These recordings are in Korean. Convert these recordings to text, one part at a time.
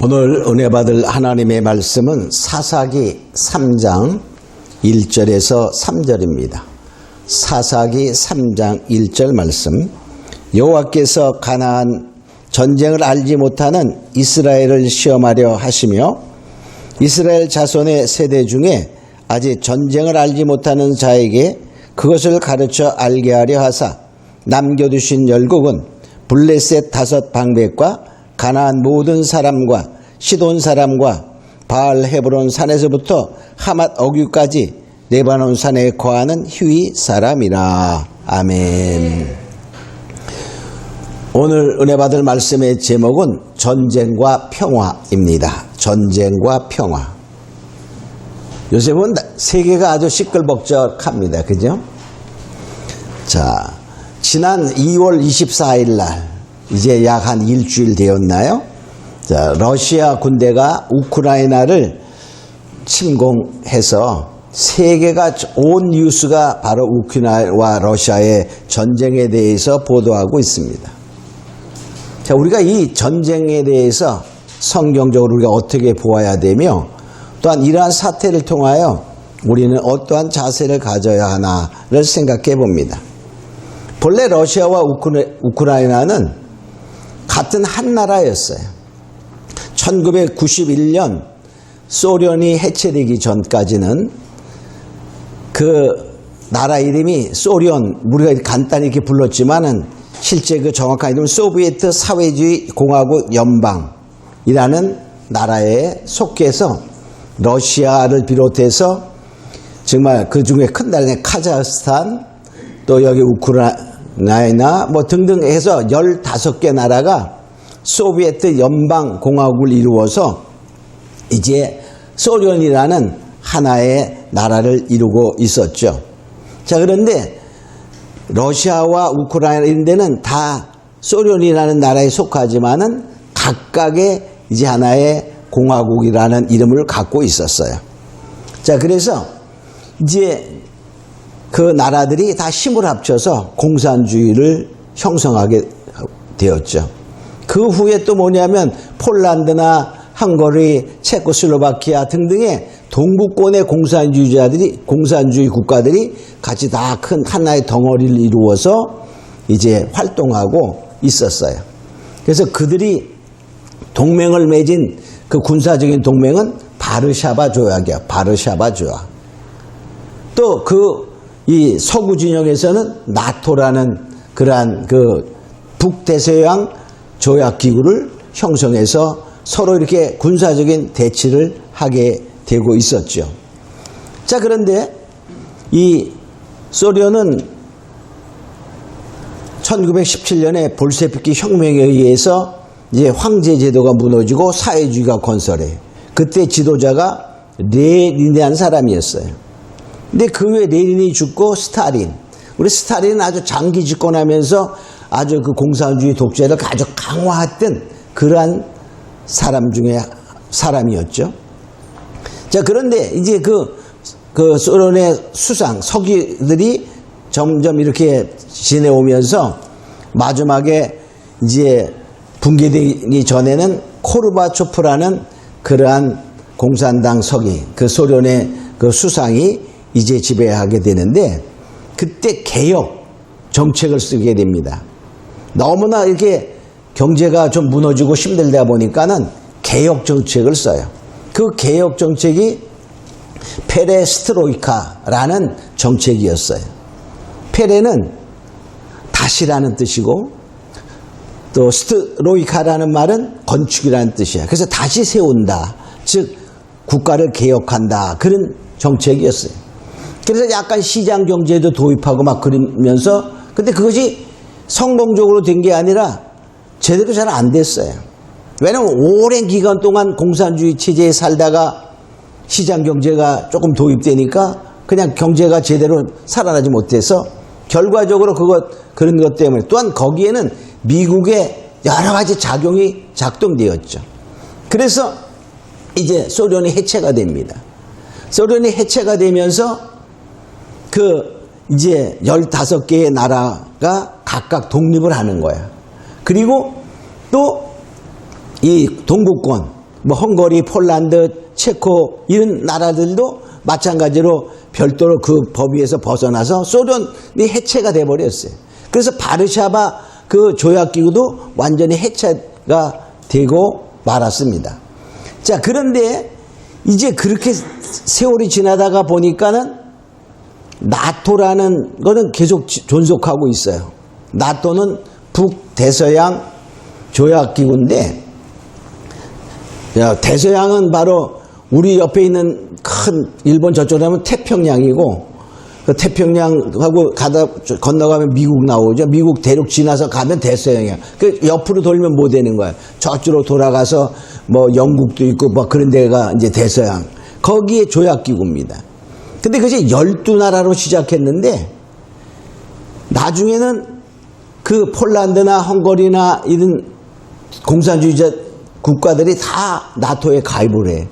오늘 은혜 받을 하나님의 말씀은 사사기 3장 1절에서 3절입니다. 사사기 3장 1절 말씀. 여호와께서 가나안 전쟁을 알지 못하는 이스라엘을 시험하려 하시며 이스라엘 자손의 세대 중에 아직 전쟁을 알지 못하는 자에게 그것을 가르쳐 알게 하려 하사 남겨두신 열국은 블레셋 5 방백과 가나안 모든 사람과 시돈 사람과 바알 헤브론 산에서부터 하맛 어귀까지 레바논 산에 거하는 히위 사람이라. 아멘. 오늘 은혜 받을 말씀의 제목은 전쟁과 평화입니다. 전쟁과 평화. 요즘은 세계가 아주 시끌벅적합니다. 그죠? 자, 지난 2월 24일 날 이제 약 한 일주일 되었나요? 자, 러시아 군대가 우크라이나를 침공해서 세계가 온 뉴스가 바로 우크라이나와 러시아의 전쟁에 대해서 보도하고 있습니다. 자, 우리가 이 전쟁에 대해서 성경적으로 우리가 어떻게 보아야 되며 또한 이러한 사태를 통하여 우리는 어떠한 자세를 가져야 하나를 생각해 봅니다. 본래 러시아와 우크라이나는 같은 한 나라였어요. 1991년 소련이 해체되기 전까지는 그 나라 이름이 소련, 우리가 간단히 이렇게 불렀지만은 실제 그 정확한 이름은 소비에트 사회주의 공화국 연방이라는 나라에 속해서 러시아를 비롯해서 정말 그 중에 큰 나라는 카자흐스탄, 또 여기 우크라이나 뭐 등등 해서 15개 나라가 소비에트 연방 공화국을 이루어서 이제 소련이라는 하나의 나라를 이루고 있었죠. 자, 그런데 러시아와 우크라이나 이런 데는 다 소련이라는 나라에 속하지만은 각각의 이제 하나의 공화국이라는 이름을 갖고 있었어요. 자, 그래서 이제 그 나라들이 다 힘을 합쳐서 공산주의를 형성하게 되었죠. 그 후에 또 뭐냐면 폴란드나 헝가리, 체코슬로바키아 등등의 동구권의 공산주의 국가들이 같이 다 큰 하나의 덩어리를 이루어서 이제 활동하고 있었어요. 그래서 그들이 동맹을 맺은 그 군사적인 동맹은 바르샤바 조약이야. 바르샤바 조약. 또 이 서구 진영에서는 나토라는 그러한 그 북대서양 조약기구를 형성해서 서로 이렇게 군사적인 대치를 하게 되고 있었죠. 자, 그런데 이 소련은 1917년에 볼셰비키 혁명에 의해서 이제 황제 제도가 무너지고 사회주의가 건설해. 그때 지도자가 레닌이라는 사람이었어요. 근데 그 후에 레닌이 죽고 스탈린. 우리 스탈린은 아주 장기 집권하면서 아주 그 공산주의 독재를 아주 강화했던 그러한 사람 중에 사람이었죠. 자, 그런데 이제 그 소련의 수상, 서기들이 점점 이렇게 지내오면서 마지막에 이제 붕괴되기 전에는 코르바초프라는 그러한 공산당 서기, 그 소련의 그 수상이 이제 지배하게 되는데 그때 개혁 정책을 쓰게 됩니다. 너무나 이렇게 경제가 좀 무너지고 힘들다 보니까는 개혁 정책을 써요. 그 개혁 정책이 페레스트로이카라는 정책이었어요. 페레는 다시라는 뜻이고 또 스트로이카라는 말은 건축이라는 뜻이야. 그래서 다시 세운다. 즉 국가를 개혁한다. 그런 정책이었어요. 그래서 약간 시장 경제도 도입하고 막 그러면서 근데 그것이 성공적으로 된 게 아니라 제대로 잘 안 됐어요. 왜냐하면 오랜 기간 동안 공산주의 체제에 살다가 시장 경제가 조금 도입되니까 그냥 경제가 제대로 살아나지 못해서 결과적으로 그런 것 때문에 또한 거기에는 미국의 여러 가지 작용이 작동되었죠. 그래서 이제 소련이 해체가 됩니다. 소련이 해체가 되면서 이제 15개의 나라가 각각 독립을 하는 거야. 그리고 또 이 동구권 뭐 헝가리, 폴란드, 체코 이런 나라들도 마찬가지로 별도로 그 범위에서 벗어나서 소련이 해체가 돼버렸어요. 그래서 바르샤바 그 조약기구도 완전히 해체가 되고 말았습니다. 자, 그런데 이제 그렇게 세월이 지나다가 보니까는 나토라는 거는 계속 존속하고 있어요. 나토는 북대서양 조약기구인데, 대서양은 바로 우리 옆에 있는 큰 일본 저쪽으로 하면 태평양이고, 그 태평양하고 건너가면 미국 나오죠. 미국 대륙 지나서 가면 대서양이야. 그 옆으로 돌면 뭐 되는 거야. 저쪽으로 돌아가서 뭐 영국도 있고 뭐 그런 데가 이제 대서양. 거기에 조약기구입니다. 근데 그것이 12나라로 시작했는데 나중에는 그 폴란드나 헝가리나 이런 공산주의자 국가들이 다 나토에 가입을 해.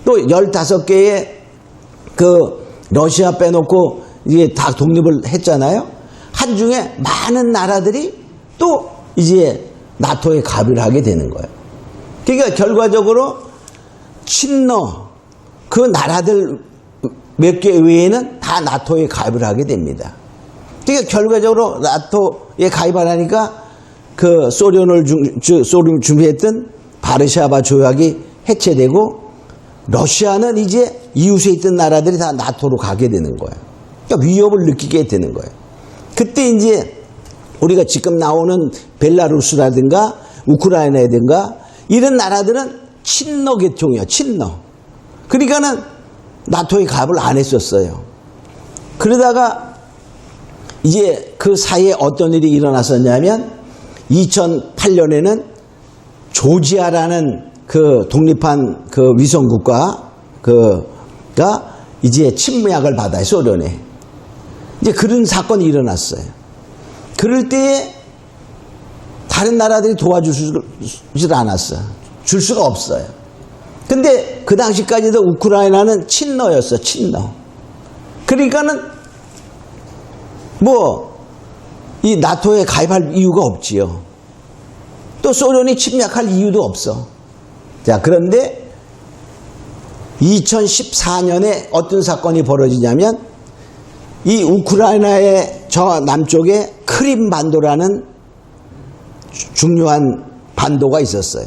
또 15개의 그 러시아 빼놓고 이게 다 독립을 했잖아요. 한중에 많은 나라들이 또 이제 나토에 가입을 하게 되는 거예요. 그러니까 결과적으로 친러 그 나라들 몇 개 외에는 다 나토에 가입을 하게 됩니다. 그러니까 결과적으로 나토에 가입을 하니까 그 소련을 준비했던 바르샤바 조약이 해체되고 러시아는 이제 이웃에 있던 나라들이 다 나토로 가게 되는 거예요. 그러니까 위협을 느끼게 되는 거예요. 그때 이제 우리가 지금 나오는 벨라루스라든가 우크라이나라든가 이런 나라들은 친러 계통이에요. 친러. 그러니까는 나토에 가입을 안 했었어요. 그러다가 이제 그 사이에 어떤 일이 일어났었냐면 2008년에는 조지아라는 그 독립한 그 위성국가가 이제 침략을 받아요. 소련에. 이제 그런 사건이 일어났어요. 그럴 때에 다른 나라들이 도와주질 않았어요. 줄 수가 없어요. 근데 그 당시까지도 우크라이나는 친러였어. 친러. 그러니까는 뭐 이 나토에 가입할 이유가 없지요. 또 소련이 침략할 이유도 없어. 자, 그런데 2014년에 어떤 사건이 벌어지냐면 이 우크라이나의 저 남쪽에 크림 반도라는 중요한 반도가 있었어요.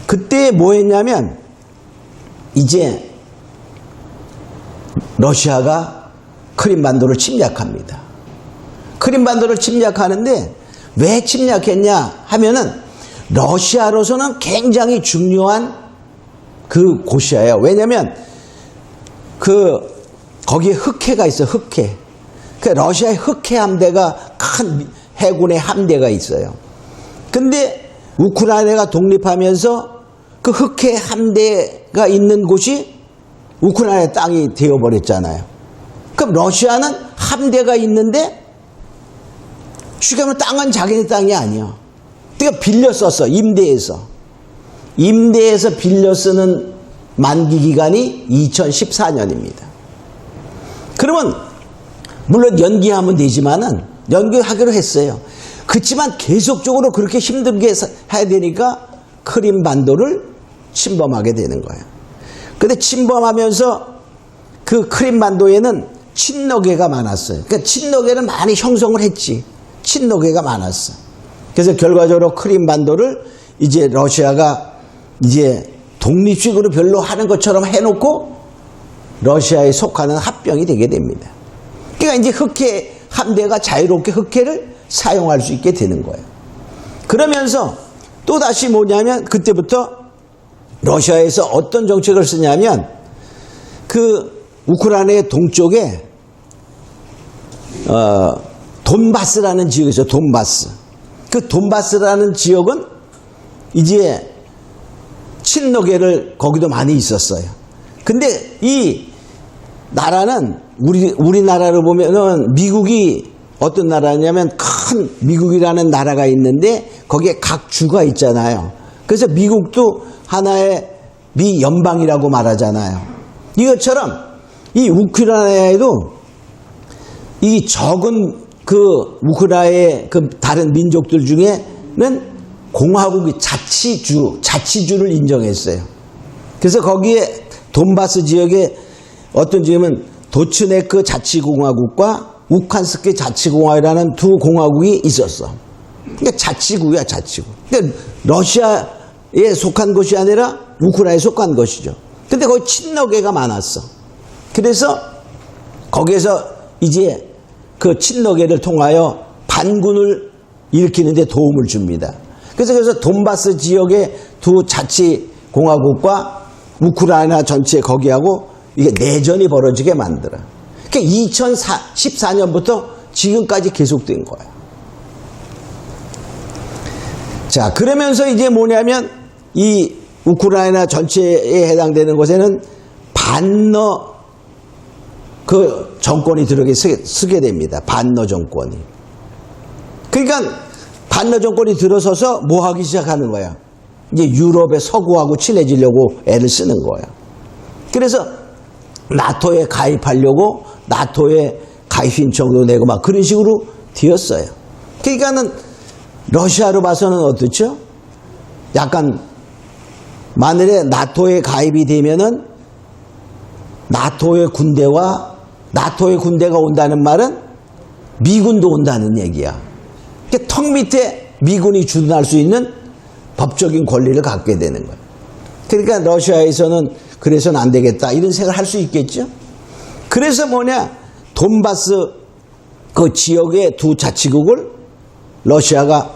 그때 뭐 했냐면 이제 러시아가 크림 반도를 침략합니다. 크림 반도를 침략하는데 왜 침략했냐 하면은 러시아로서는 굉장히 중요한 그 곳이에요. 왜냐면 거기에 흑해가 있어요. 흑해. 그 러시아의 흑해 함대가 큰 해군의 함대가 있어요. 근데 우크라이나가 독립하면서 그 흑해 함대가 있는 곳이 우크라이나의 땅이 되어버렸잖아요. 그럼 러시아는 함대가 있는데 쉽게 말하면 땅은 자기네 땅이 아니야. 그러니까 빌려 썼어. 임대해서 빌려 쓰는 만기 기간이 2014년입니다. 그러면 물론 연기하면 되지만은 연기하기로 했어요. 그렇지만 계속적으로 그렇게 힘들게 해야 되니까 크림 반도를 침범하게 되는 거예요. 그런데 침범하면서 그 크림 반도에는 친러계가 많았어요. 그러니까 친러계는 많이 형성을 했지. 친러계가 많았어. 그래서 결과적으로 크림 반도를 이제 러시아가 이제 독립식으로 별로 하는 것처럼 해놓고 러시아에 속하는 합병이 되게 됩니다. 그러니까 이제 흑해 함대가 자유롭게 흑해를 사용할 수 있게 되는 거예요. 그러면서 또 다시 뭐냐면 그때부터 러시아에서 어떤 정책을 쓰냐면 그 우크라이나의 동쪽에 돈바스라는 지역이 있어요. 돈바스. 그 돈바스라는 지역은 이제 친러계를 거기도 많이 있었어요. 근데 이 나라는 우리나라로 보면은 미국이 어떤 나라냐면 큰 미국이라는 나라가 있는데 거기에 각 주가 있잖아요. 그래서 미국도 하나의 미 연방이라고 말하잖아요. 이것처럼 이 우크라이나에도 이 적은 그 우크라이나의 그 다른 민족들 중에는 공화국이 자치주를 인정했어요. 그래서 거기에 돈바스 지역에 어떤 지역은 도츠네크 자치공화국과 우칸스크 자치공화국이라는 두 공화국이 있었어. 그러니까 자치구야, 자치구. 그러니까 러시아에 속한 것이 아니라 우크라이나에 속한 것이죠. 근데 거기 친러계가 많았어. 그래서 거기에서 이제 그 친러계를 통하여 반군을 일으키는 데 도움을 줍니다. 그래서 돈바스 지역의 두 자치공화국과 우크라이나 전체 거기하고 이게 내전이 벌어지게 만들어. 그러니까 2014년부터 지금까지 계속된 거예요. 자, 그러면서 이제 뭐냐면 이 우크라이나 전체에 해당되는 곳에는 반러 그 정권이 들어게 쓰게 됩니다. 반러 정권이. 그러니까 반러 정권이 들어서서 뭐 하기 시작하는 거야? 이제 유럽의 서구하고 친해지려고 애를 쓰는 거야. 그래서 나토에 가입하려고 나토에 가입 신청도 내고 막 그런 식으로 되었어요. 그러니까는 러시아로 봐서는 어떻죠? 약간 만일에 나토에 가입이 되면은 나토의 군대가 온다는 말은 미군도 온다는 얘기야. 그러니까 턱 밑에 미군이 주둔할 수 있는 법적인 권리를 갖게 되는 거야. 그러니까 러시아에서는 그래서는 안 되겠다 이런 생각을 할 수 있겠죠. 그래서 뭐냐, 돈바스 그 지역의 두 자치국을 러시아가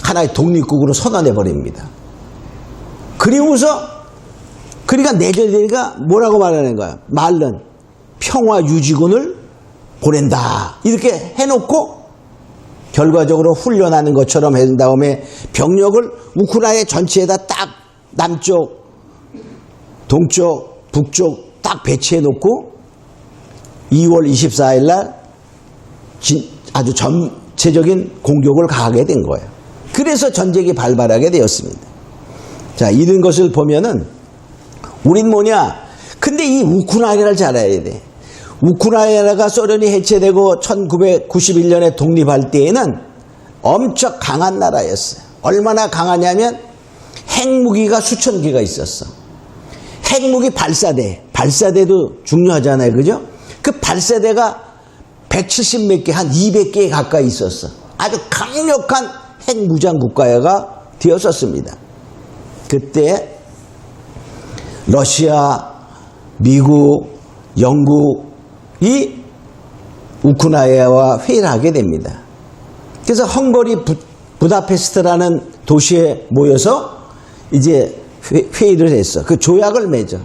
하나의 독립국으로 선언해 버립니다. 그리고서 그러니까 내전이 되니까 뭐라고 말하는 거야? 말은 평화유지군을 보낸다 이렇게 해놓고 결과적으로 훈련하는 것처럼 한 다음에 병력을 우크라이나 전체에다 딱 남쪽, 동쪽, 북쪽 딱 배치해 놓고 2월 24일 날 아주 전체적인 공격을 가하게 된 거예요. 그래서 전쟁이 발발하게 되었습니다. 자, 이런 것을 보면은 우린 뭐냐? 근데 이 우크라이나를 잘 알아야 돼. 우크라이나가 소련이 해체되고 1991년에 독립할 때에는 엄청 강한 나라였어요. 얼마나 강하냐면 핵무기가 수천 개가 있었어. 핵무기 발사대도 중요하잖아요. 그죠? 그 발사대가 170 몇 개, 한 200개 가까이 있었어. 아주 강력한 핵무장 국가가 되었었습니다. 그때 러시아, 미국, 영국이 우크라이나와 회의를 하게 됩니다. 그래서 헝가리 부다페스트라는 도시에 모여서 이제 회의를 했어. 그 조약을 맺어.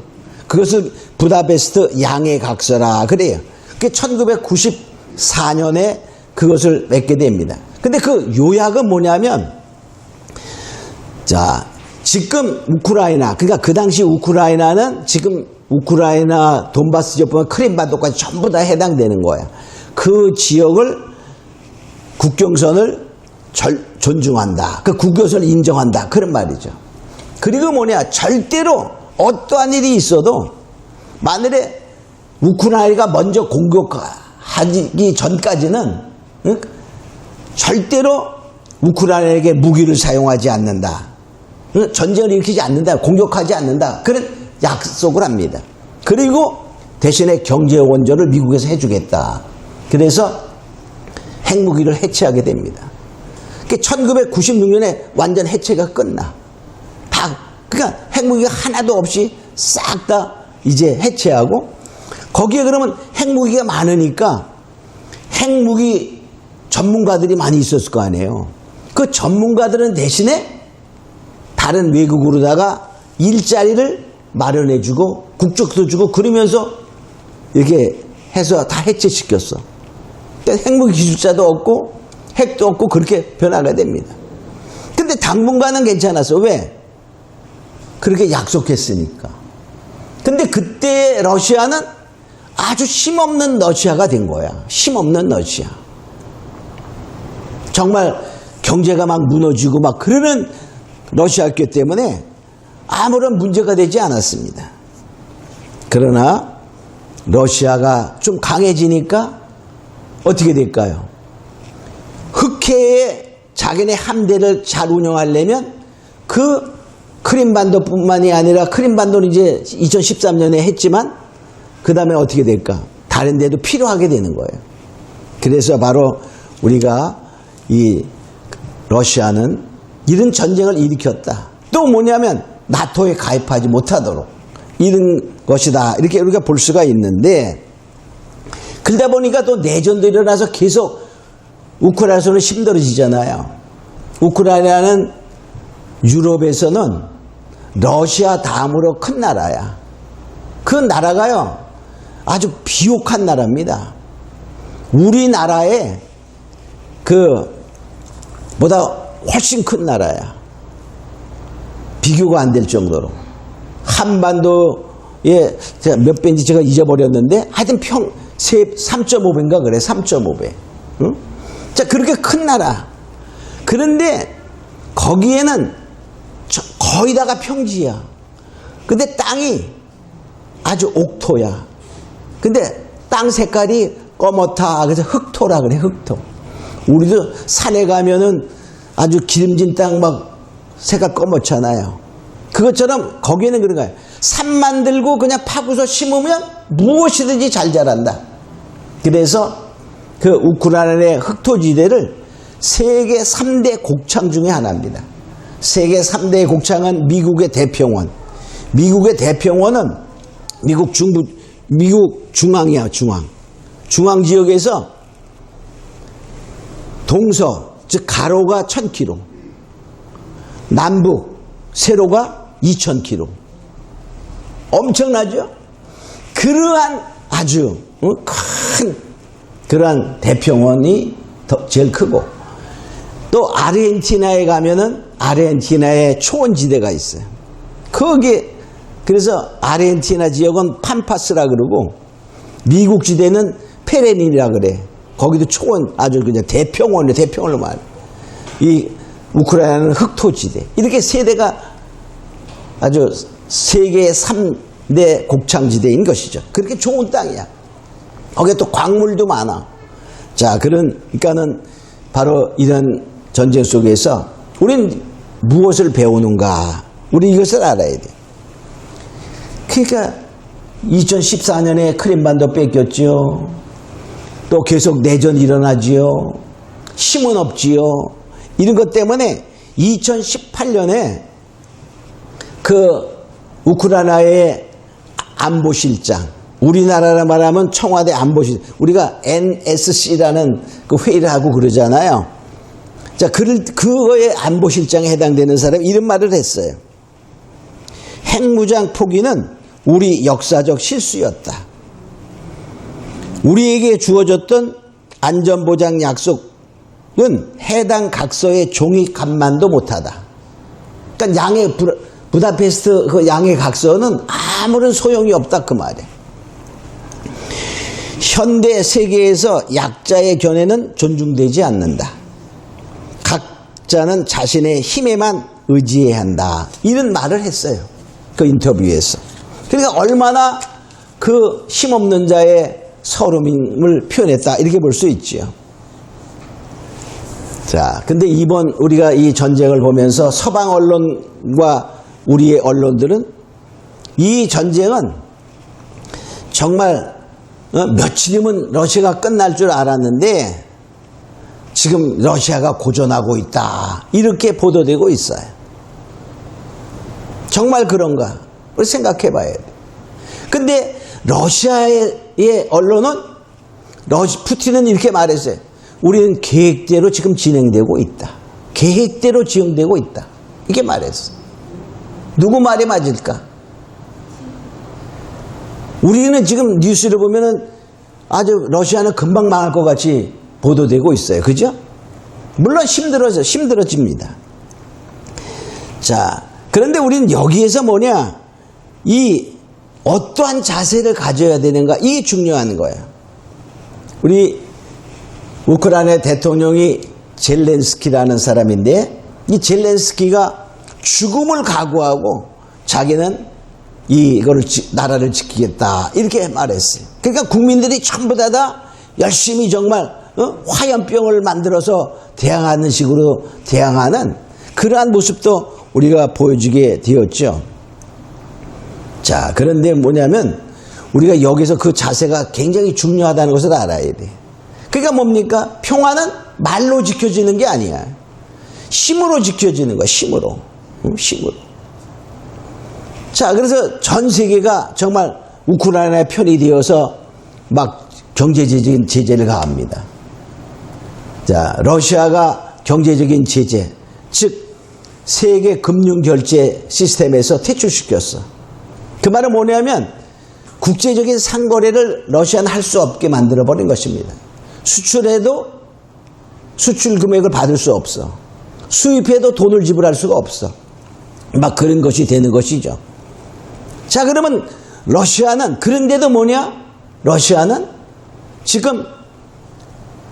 그것을 부다페스트 양해각서라 그래요. 그게 1994년에 그것을 맺게 됩니다. 근데 그 요약은 뭐냐면, 자, 지금 우크라이나, 그러니까 그 당시 우크라이나는 지금 우크라이나 돈바스 지역부터 크림반도까지 전부 다 해당되는 거야. 그 지역을 국경선을 존중한다. 그 국교선을 인정한다. 그런 말이죠. 그리고 뭐냐, 절대로 어떠한 일이 있어도 만일에 우크라이나가 먼저 공격하기 전까지는 절대로 우크라이나에게 무기를 사용하지 않는다. 전쟁을 일으키지 않는다. 공격하지 않는다. 그런 약속을 합니다. 그리고 대신에 경제 원조를 미국에서 해주겠다. 그래서 핵무기를 해체하게 됩니다. 1996년에 완전 해체가 끝나. 그러니까 핵무기가 하나도 없이 싹 다 이제 해체하고, 거기에 그러면 핵무기가 많으니까 핵무기 전문가들이 많이 있었을 거 아니에요. 그 전문가들은 대신에 다른 외국으로다가 일자리를 마련해주고 국적도 주고 그러면서 이렇게 해서 다 해체시켰어. 핵무기 기술자도 없고 핵도 없고 그렇게 변화가 됩니다. 근데 당분간은 괜찮았어. 왜? 그렇게 약속했으니까. 근데 그때 러시아는 아주 힘없는 러시아가 된 거야. 힘없는 러시아. 정말 경제가 막 무너지고 막 그러는 러시아였기 때문에 아무런 문제가 되지 않았습니다. 그러나 러시아가 좀 강해지니까 어떻게 될까요? 흑해에 자기네 함대를 잘 운영하려면 그 크림반도뿐만이 아니라 크림반도는 이제 2013년에 했지만 그 다음에 어떻게 될까? 다른 데도 필요하게 되는 거예요. 그래서 바로 우리가 이 러시아는 이런 전쟁을 일으켰다. 또 뭐냐면 나토에 가입하지 못하도록 이런 것이다. 이렇게 우리가 볼 수가 있는데 그러다 보니까 또 내전도 일어나서 계속 우크라이나는 힘들어지잖아요. 우크라이나는 유럽에서는 러시아 다음으로 큰 나라야. 그 나라가요 아주 비옥한 나라입니다. 우리나라의 보다 훨씬 큰 나라야. 비교가 안 될 정도로. 한반도에 몇 배인지 제가 잊어버렸는데 하여튼 3.5배인가 그래. 3.5배. 응? 자, 그렇게 큰 나라. 그런데 거기에는 거의 다가 평지야. 근데 땅이 아주 옥토야. 근데 땅 색깔이 검었다. 그래서 흑토라 그래. 흑토. 우리도 산에 가면은 아주 기름진 땅 막 색깔 검었잖아요. 그것처럼 거기에는 그런 거예요. 산만 들고 그냥 파고서 심으면 무엇이든지 잘 자란다. 그래서 그 우크라이나의 흑토지대를 세계 3대 곡창 중에 하나입니다. 세계 3대 곡창은 미국의 대평원. 미국의 대평원은 미국 중앙이야, 중앙. 중앙 지역에서 동서, 즉 가로가 1000km, 남북, 세로가 2000km. 엄청나죠? 그러한 아주 큰 그러한 대평원이 제일 크고 또 아르헨티나에 가면은 아르헨티나의 초원지대가 있어요. 거기에 그래서 아르헨티나 지역은 팜파스라 그러고 미국 지대는 페레닌이라 그래. 거기도 초원 아주 그냥 대평원이에요. 대평원로 말해. 이 우크라이나는 흑토지대. 이렇게 세대가 아주 세계 3대 곡창지대인 것이죠. 그렇게 좋은 땅이야. 거기에 또 광물도 많아. 자, 그러니까는 바로 이런 전쟁 속에서 우리는 무엇을 배우는가? 우리 이것을 알아야 돼. 그러니까 2014년에 크림반도 뺏겼죠. 또 계속 내전이 일어나지요. 힘은 없지요. 이런 것 때문에 2018년에 그 우크라이나의 안보실장, 우리나라로 말하면 청와대 안보실, 우리가 NSC라는 그 회의를 하고 그러잖아요. 자, 그거의 안보실장에 해당되는 사람이 이런 말을 했어요. 핵무장 포기는 우리 역사적 실수였다. 우리에게 주어졌던 안전보장 약속은 해당 각서의 종이 간만도 못하다. 그러니까 양의 부다페스트 그 양의 각서는 아무런 소용이 없다 그 말이에요. 현대 세계에서 약자의 견해는 존중되지 않는다. 각자는 자신의 힘에만 의지해야 한다. 이런 말을 했어요. 그 인터뷰에서. 그러니까 얼마나 그 힘없는 자의 서름임을 표현했다. 이렇게 볼 수 있죠. 자, 근데 이번 우리가 이 전쟁을 보면서 서방 언론과 우리의 언론들은 이 전쟁은 정말 며칠이면 러시아가 끝날 줄 알았는데 지금 러시아가 고전하고 있다. 이렇게 보도되고 있어요. 정말 그런가? 우리 생각해 봐야 돼. 근데 러시아의 언론은 푸틴은 이렇게 말했어요. 우리는 계획대로 지금 진행되고 있다. 계획대로 진행되고 있다. 이렇게 말했어. 누구 말이 맞을까? 우리는 지금 뉴스를 보면은 아주 러시아는 금방 망할 것 같이 보도되고 있어요. 그죠? 물론 힘들어집니다. 자, 그런데 우리는 여기에서 뭐냐? 이 어떠한 자세를 가져야 되는가? 이게 중요한 거예요. 우리 우크라이나 대통령이 젤렌스키라는 사람인데 이 젤렌스키가 죽음을 각오하고 자기는 이거를 나라를 지키겠다 이렇게 말했어요. 그러니까 국민들이 전부 다 열심히 정말 화염병을 만들어서 대항하는 식으로 대항하는 그러한 모습도 우리가 보여주게 되었죠. 자, 그런데 뭐냐면 우리가 여기서 그 자세가 굉장히 중요하다는 것을 알아야 돼. 그러니까 뭡니까? 평화는 말로 지켜지는 게 아니야. 힘으로 지켜지는 거야. 힘으로. 힘으로. 자, 그래서 전 세계가 정말 우크라이나의 편이 되어서 막 경제적인 제재를 가합니다. 자, 러시아가 경제적인 제재, 즉 세계 금융 결제 시스템에서 퇴출시켰어. 그 말은 뭐냐면 국제적인 상거래를 러시아는 할 수 없게 만들어버린 것입니다. 수출해도 수출 금액을 받을 수 없어. 수입해도 돈을 지불할 수가 없어. 막 그런 것이 되는 것이죠. 자, 그러면 러시아는 그런데도 뭐냐? 러시아는 지금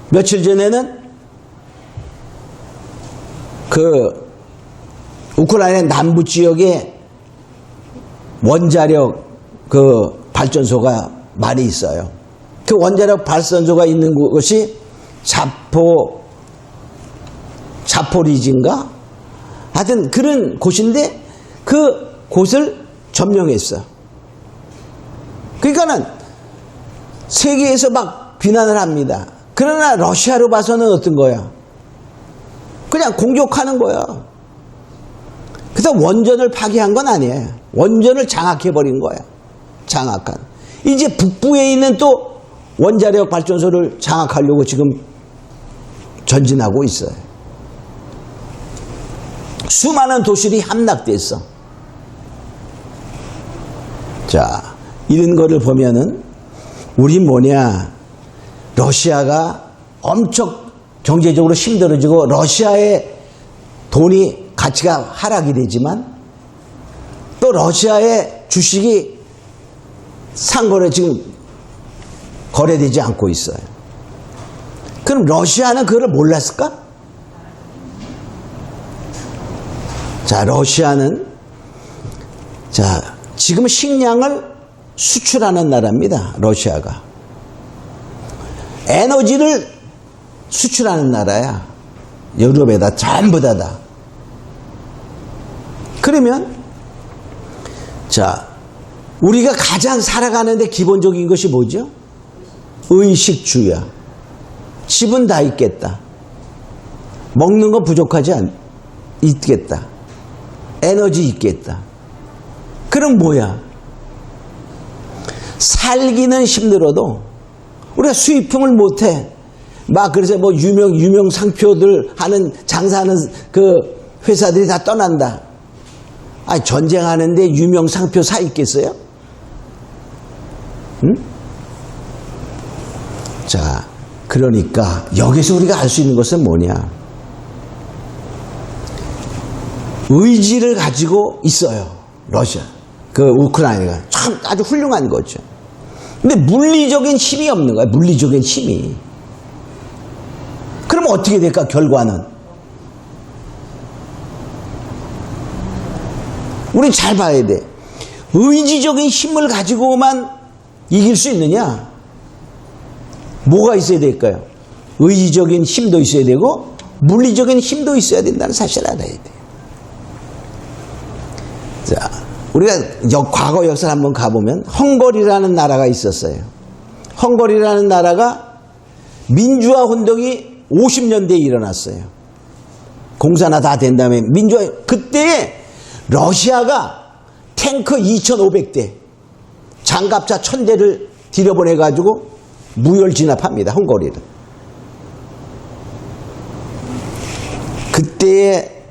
며칠 전에는 그 우크라이나 남부 지역에 원자력 그 발전소가 많이 있어요. 그 원자력 발전소가 있는 곳이 자포리지인가? 하여튼 그런 곳인데 그 곳을 점령했어. 그러니까는 세계에서 막 비난을 합니다. 그러나 러시아로 봐서는 어떤 거야? 그냥 공격하는 거야. 그래서 원전을 파괴한 건 아니에요. 원전을 장악해버린 거야. 장악한. 이제 북부에 있는 또 원자력 발전소를 장악하려고 지금 전진하고 있어요. 수많은 도시들이 함락됐어. 자, 이런 거를 보면은 우리 뭐냐, 러시아가 엄청 경제적으로 힘들어지고 러시아의 돈이 가치가 하락이 되지만 또 러시아의 주식이 상거래 지금 거래되지 않고 있어요. 그럼 러시아는 그걸 몰랐을까? 자, 러시아는 자, 지금 식량을 수출하는 나라입니다. 러시아가. 에너지를 수출하는 나라야. 유럽에다 전부 다다. 그러면 자, 우리가 가장 살아가는데 기본적인 것이 뭐죠? 의식주야. 집은 다 있겠다. 먹는 거 부족하지 있겠다. 에너지 있겠다. 그럼 뭐야? 살기는 힘들어도 우리가 수입품을 못해. 막 그래서 뭐 유명 상표들 하는 장사하는 그 회사들이 다 떠난다. 아니, 전쟁하는데 유명 상표 사 있겠어요? 응? 자, 그러니까 여기서 우리가 알 수 있는 것은 뭐냐? 의지를 가지고 있어요. 러시아, 그 우크라이나가 참 아주 훌륭한 거죠. 근데 물리적인 힘이 없는 거야. 물리적인 힘이. 그럼 어떻게 될까? 결과는 우리 잘 봐야 돼. 의지적인 힘을 가지고만 이길 수 있느냐? 뭐가 있어야 될까요? 의지적인 힘도 있어야 되고 물리적인 힘도 있어야 된다는 사실을 알아야 돼. 자, 우리가 과거 역사를 한번 가보면 헝가리라는 나라가 있었어요. 헝가리라는 나라가 민주화 운동이 50년대에 일어났어요. 공사나 다 된 다음에 민주화, 그때에 러시아가 탱크 2,500대, 장갑차 1,000대를 들여보내가지고 무혈 진압합니다. 헝가리를. 그때에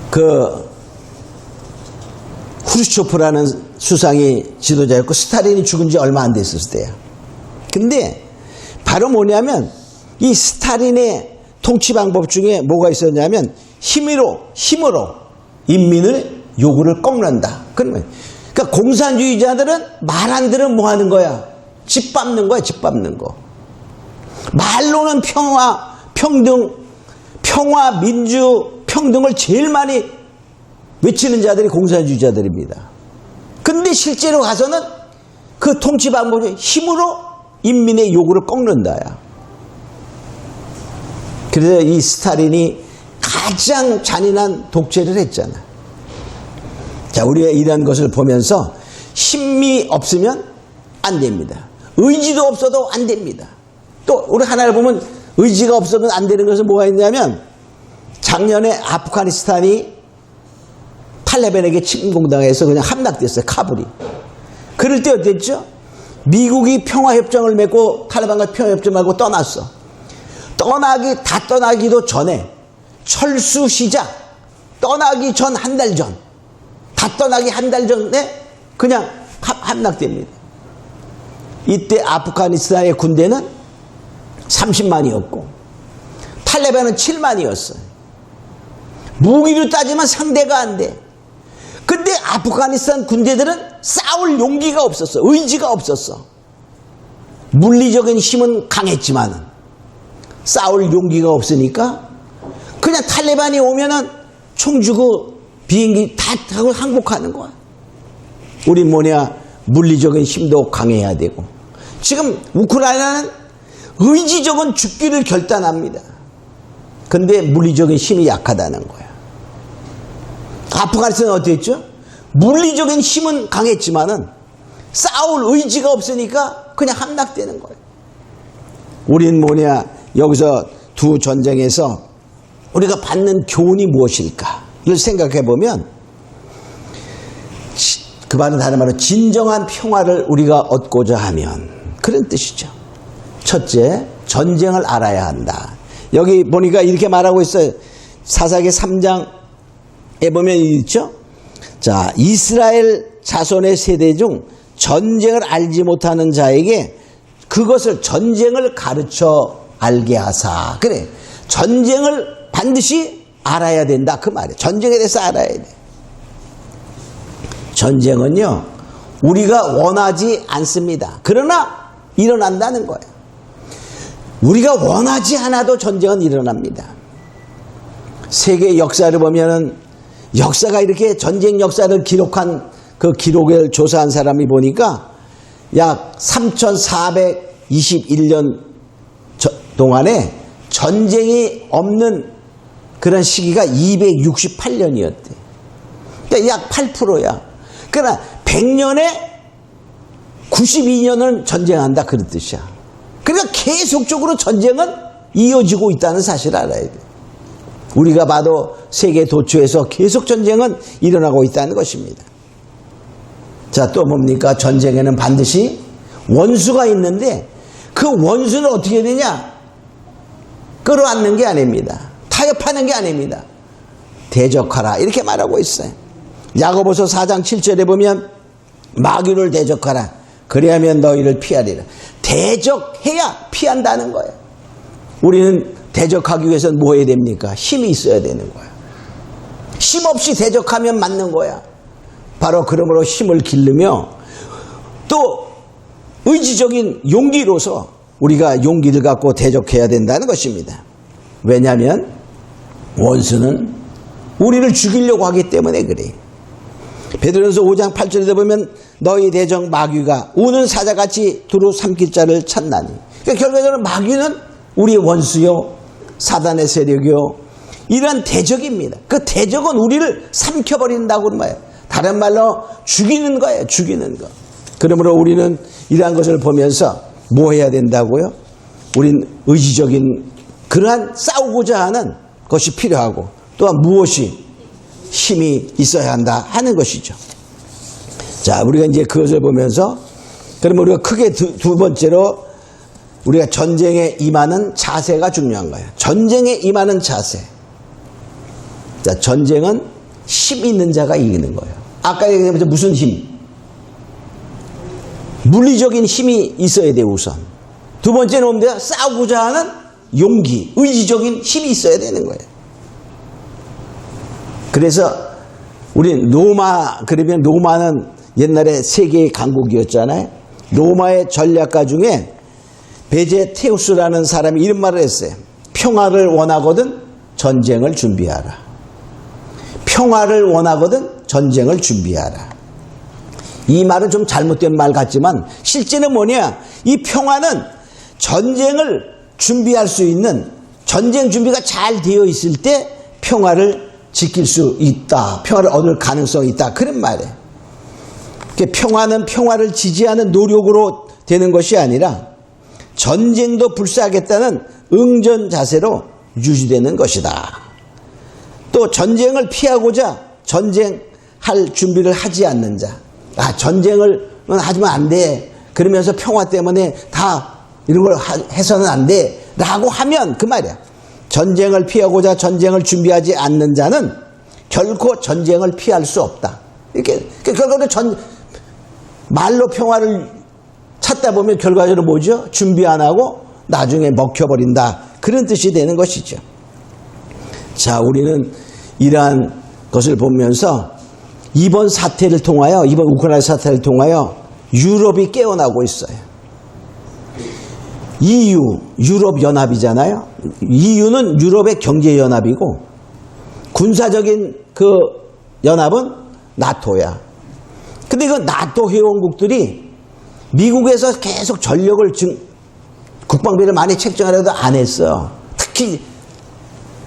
그 후르츠초프라는 수상이 지도자였고 스탈린이 죽은 지 얼마 안 됐을 때야. 근데 바로 뭐냐면 이 스탈린의 통치 방법 중에 뭐가 있었냐면 힘으로 인민을 요구를 꺾는다. 그러니까 공산주의자들은 말 안 들으면 뭐 하는 거야? 집 밟는 거야, 집 밟는 거. 말로는 평화, 평등, 평화, 민주, 평등을 제일 많이 외치는 자들이 공산주의자들입니다. 근데 실제로 가서는 그 통치 방법이 힘으로 인민의 요구를 꺾는다야. 그래서 이 스탈린이 가장 잔인한 독재를 했잖아. 자, 우리가 이런 것을 보면서 힘이 없으면 안 됩니다. 의지도 없어도 안 됩니다. 또 우리 하나를 보면 의지가 없어도 안 되는 것은 뭐가 있냐면, 작년에 아프가니스탄이 탈레반에게 침공당해서 그냥 함락됐어요. 카불이. 그럴 때 어땠죠? 미국이 평화협정을 맺고 탈레반과 평화협정을 하고 떠났어. 떠나기도 전에 철수 시작, 떠나기 전 한 달 전, 다 떠나기 한 달 전에 그냥 함락됩니다. 이때 아프가니스탄의 군대는 30만이었고 탈레반은 7만이었어요. 무기로 따지면 상대가 안 돼. 근데 아프가니스탄 군대들은 싸울 용기가 없었어. 의지가 없었어. 물리적인 힘은 강했지만 싸울 용기가 없으니까 그냥 탈레반이 오면은 총 주고 비행기 다 타고 항복하는 거야. 우린 물리적인 힘도 강해야 되고. 지금 우크라이나는 의지적인 죽기를 결단합니다. 근데 물리적인 힘이 약하다는 거야. 아프가니스탄은 어땠죠? 물리적인 힘은 강했지만은 싸울 의지가 없으니까 그냥 함락되는 거예요. 우린 여기서 두 전쟁에서 우리가 받는 교훈이 무엇일까? 이걸 생각해 보면, 그 말은 다른 말로 진정한 평화를 우리가 얻고자 하면, 그런 뜻이죠. 첫째, 전쟁을 알아야 한다. 여기 보니까 이렇게 말하고 있어요. 사사기 3장에 보면 있죠. 자, 이스라엘 자손의 세대 중 전쟁을 알지 못하는 자에게 그것을 전쟁을 가르쳐 알게 하사. 그래, 전쟁을 반드시 알아야 된다, 그 말이에요. 전쟁에 대해서 알아야 돼. 전쟁은요, 우리가 원하지 않습니다. 그러나 일어난다는 거예요. 우리가 원하지 않아도 전쟁은 일어납니다. 세계 역사를 보면은, 역사가 이렇게 전쟁 역사를 기록한 그 기록을 조사한 사람이 보니까 약 3421년 동안에 전쟁이 없는 그런 시기가 268년이었대. 그러니까 약 8%야. 그러나 100년에 92년은 전쟁한다, 그런 뜻이야. 그러니까 계속적으로 전쟁은 이어지고 있다는 사실을 알아야 돼. 우리가 봐도 세계 도처에서 계속 전쟁은 일어나고 있다는 것입니다. 자, 또 뭡니까? 전쟁에는 반드시 원수가 있는데 그 원수는 어떻게 되냐? 끌어안는 게 아닙니다. 타협하는 게 아닙니다. 대적하라, 이렇게 말하고 있어요. 야고보서 4장 7절에 보면 마귀를 대적하라, 그리하면 너희를 피하리라. 대적해야 피한다는 거예요. 우리는 대적하기 위해서는 뭐 해야 됩니까? 힘이 있어야 되는 거야. 힘 없이 대적하면 맞는 거야. 바로 그러므로 힘을 기르며 또 의지적인 용기로서 우리가 용기를 갖고 대적해야 된다는 것입니다. 왜냐하면 원수는 우리를 죽이려고 하기 때문에 그래. 베드로전서 5장 8절에 보면 너희 대적 마귀가 우는 사자같이 두루 삼킬 자를 찾나니. 그러니까 결과적으로 마귀는 우리의 원수요, 사단의 세력이요, 이런 대적입니다. 그 대적은 우리를 삼켜버린다고 그런 말이에요. 다른 말로 죽이는 거예요. 죽이는 거. 그러므로 우리는 이러한 것을 보면서 뭐 해야 된다고요? 우린 의지적인 그러한 싸우고자 하는 것이 필요하고, 또한 무엇이 힘이 있어야 한다 하는 것이죠. 자, 우리가 이제 그것을 보면서, 그러면 우리가 크게 두 번째로 우리가 전쟁에 임하는 자세가 중요한 거예요. 전쟁에 임하는 자세. 자, 전쟁은 힘 있는 자가 이기는 거예요. 아까 얘기했죠. 무슨 힘? 물리적인 힘이 있어야 돼요, 우선. 두 번째는 뭡니까? 싸우고자 하는 용기, 의지적인 힘이 있어야 되는 거예요. 그래서 우리 그러면 로마는 옛날에 세계의 강국이었잖아요. 로마의 전략가 중에 베제테우스라는 사람이 이런 말을 했어요. 평화를 원하거든 전쟁을 준비하라. 평화를 원하거든 전쟁을 준비하라. 이 말은 좀 잘못된 말 같지만 실제는 뭐냐? 이 평화는 전쟁을 준비할 수 있는, 전쟁 준비가 잘 되어 있을 때 평화를 지킬 수 있다. 평화를 얻을 가능성이 있다. 그런 말이에요. 평화는 평화를 지지하는 노력으로 되는 것이 아니라 전쟁도 불사하겠다는 응전 자세로 유지되는 것이다. 또 전쟁을 피하고자 전쟁할 준비를 하지 않는 자. 전쟁을 하지면 안 돼. 그러면서 평화 때문에 다 이런 걸 해서는 안 돼. 라고 하면 그 말이야. 전쟁을 피하고자 전쟁을 준비하지 않는 자는 결코 전쟁을 피할 수 없다. 이렇게 결과적으로 말로 평화를 찾다 보면 결과적으로 뭐죠? 준비 안 하고 나중에 먹혀버린다. 그런 뜻이 되는 것이죠. 자, 우리는 이러한 것을 보면서 이번 사태를 통하여, 이번 우크라이나 사태를 통하여 유럽이 깨어나고 있어요. EU, 유럽연합이잖아요. EU는 유럽의 경제연합이고 군사적인 그 연합은 나토야. 근데 그 나토 회원국들이 미국에서 계속 전력을 국방비를 많이 책정하려도 안 했어. 특히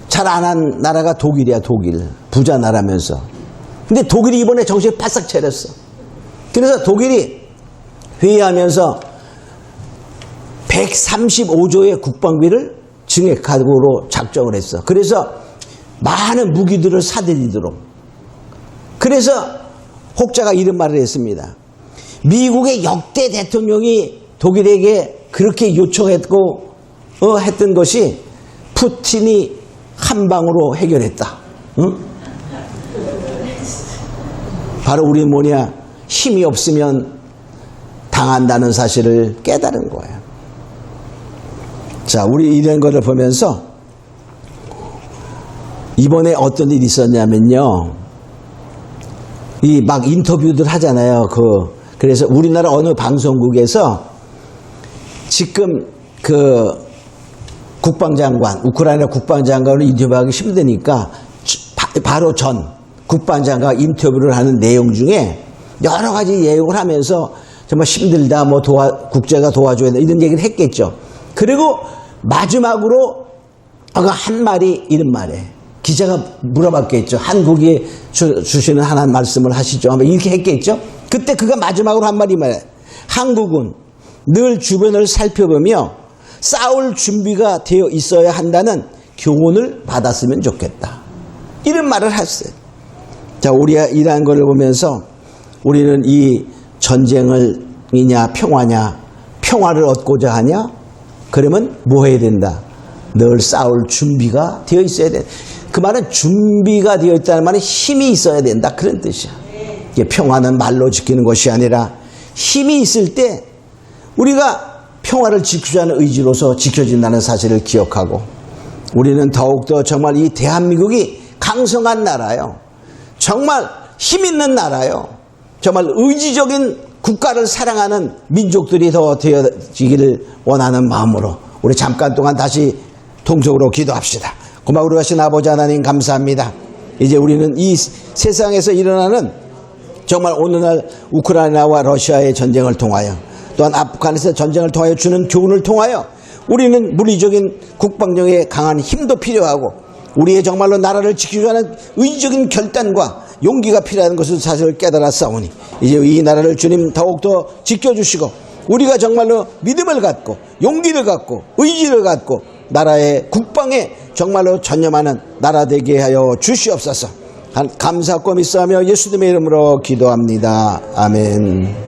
잘 안 한 나라가 독일이야, 독일. 부자 나라면서. 근데 독일이 이번에 정신을 바싹 차렸어. 그래서 독일이 회의하면서 135조의 국방비를 증액하도록 작정을 했어. 그래서 많은 무기들을 사들이도록. 그래서 혹자가 이런 말을 했습니다. 미국의 역대 대통령이 독일에게 그렇게 요청했고 했던 것이 푸틴이 한 방으로 해결했다. 응? 바로 우리 뭐냐, 힘이 없으면 당한다는 사실을 깨달은 거예요. 자, 우리 이런 거를 보면서 이번에 어떤 일이 있었냐면요, 이 막 인터뷰들 하잖아요. 그래서 우리나라 어느 방송국에서 지금 그 국방장관, 우크라이나 국방장관을 인터뷰하기 힘드니까 바로 전 국방장관 인터뷰를 하는 내용 중에 여러 가지 예욕을 하면서 정말 힘들다, 뭐 국제가 도와줘야 돼, 이런 얘기를 했겠죠. 그리고 마지막으로 한 말이 이런 말에 기자가 물어봤겠죠. 한국이 주시는 하나 말씀을 하시죠. 아마 이렇게 했겠죠. 그때 그가 마지막으로 한 말이 말이에요. 한국은 늘 주변을 살펴보며 싸울 준비가 되어 있어야 한다는 교훈을 받았으면 좋겠다. 이런 말을 했어요. 자, 우리가 이러한 것을 보면서 우리는 이 전쟁이냐 평화냐, 평화를 얻고자 하냐? 그러면 뭐 해야 된다? 늘 싸울 준비가 되어 있어야 된다. 그 말은 준비가 되어 있다는 말은 힘이 있어야 된다. 그런 뜻이야. 이게 평화는 말로 지키는 것이 아니라 힘이 있을 때 우리가 평화를 지키자는 의지로서 지켜진다는 사실을 기억하고, 우리는 더욱더 정말 이 대한민국이 강성한 나라요. 정말 힘 있는 나라요. 정말 의지적인 국가를 사랑하는 민족들이 더 되어지기를 원하는 마음으로 우리 잠깐 동안 다시 통성으로 기도합시다. 고마우리 하신 아버지 하나님 감사합니다. 이제 우리는 이 세상에서 일어나는 정말 오늘날 우크라이나와 러시아의 전쟁을 통하여, 또한 아프간에서 전쟁을 통하여 주는 교훈을 통하여 우리는 물리적인 국방력의 강한 힘도 필요하고 우리의 정말로 나라를 지키기 위한 의지적인 결단과 용기가 필요한 것을 사실을 깨달았사오니 이제 이 나라를 주님 더욱더 지켜주시고 우리가 정말로 믿음을 갖고 용기를 갖고 의지를 갖고 나라의 국방에 정말로 전념하는 나라 되게 하여 주시옵소서. 감사하고 믿사하며 예수님의 이름으로 기도합니다. 아멘.